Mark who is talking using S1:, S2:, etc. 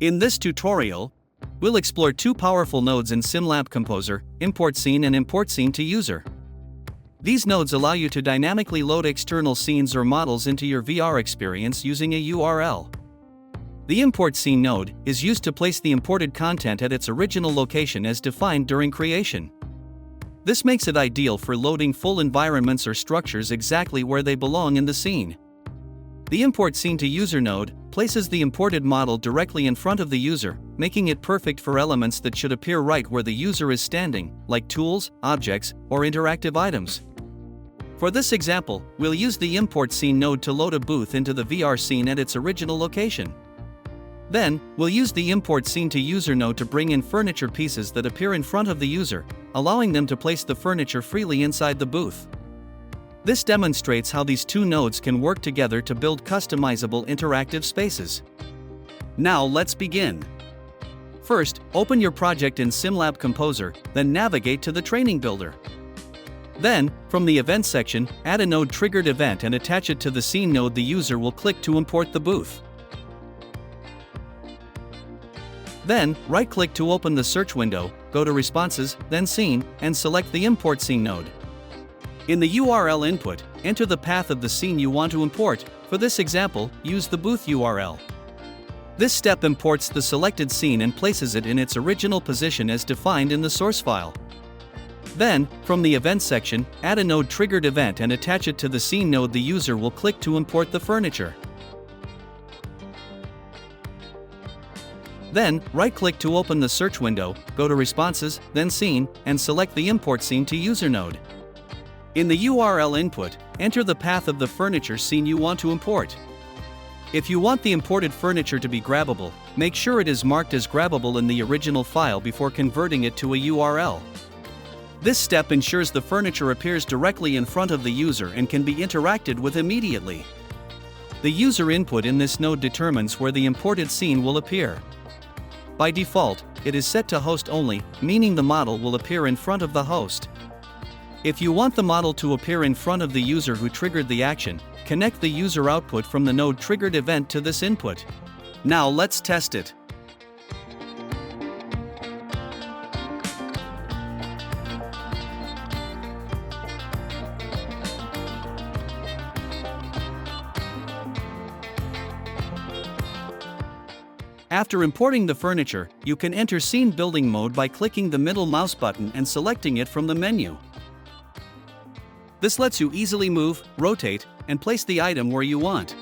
S1: In this tutorial, we'll explore two powerful nodes in SimLab Composer, Import Scene and Import Scene to User. These nodes allow you to dynamically load external scenes or models into your VR experience using a URL. The Import Scene node is used to place the imported content at its original location as defined during creation. This makes it ideal for loading full environments or structures exactly where they belong in the scene. The Import Scene to User node places the imported model directly in front of the user, making it perfect for elements that should appear right where the user is standing, like tools, objects, or interactive items. For this example, we'll use the Import Scene node to load a booth into the VR scene at its original location. Then, we'll use the Import Scene to User node to bring in furniture pieces that appear in front of the user, allowing them to place the furniture freely inside the booth. This demonstrates how these two nodes can work together to build customizable interactive spaces. Now let's begin. First, open your project in SimLab Composer, then navigate to the Training Builder. Then, from the Events section, add a node triggered event and attach it to the Scene node the user will click to import the booth. Then, right-click to open the search window, go to Responses, then Scene, and select the Import Scene node. In the URL input, enter the path of the scene you want to import. For this example, use the booth URL. This step imports the selected scene and places it in its original position as defined in the source file. Then, from the Events section, add a node triggered event and attach it to the Scene node the user will click to import the furniture. Then, right-click to open the search window, go to Responses, then Scene, and select the Import Scene to User node. In the URL input, enter the path of the furniture scene you want to import. If you want the imported furniture to be grabbable, make sure it is marked as grabbable in the original file before converting it to a URL. This step ensures the furniture appears directly in front of the user and can be interacted with immediately. The user input in this node determines where the imported scene will appear. By default, it is set to host only, meaning the model will appear in front of the host. If you want the model to appear in front of the user who triggered the action, connect the user output from the node triggered event to this input. Now let's test it. After importing the furniture, you can enter scene building mode by clicking the middle mouse button and selecting it from the menu. This lets you easily move, rotate, and place the item where you want.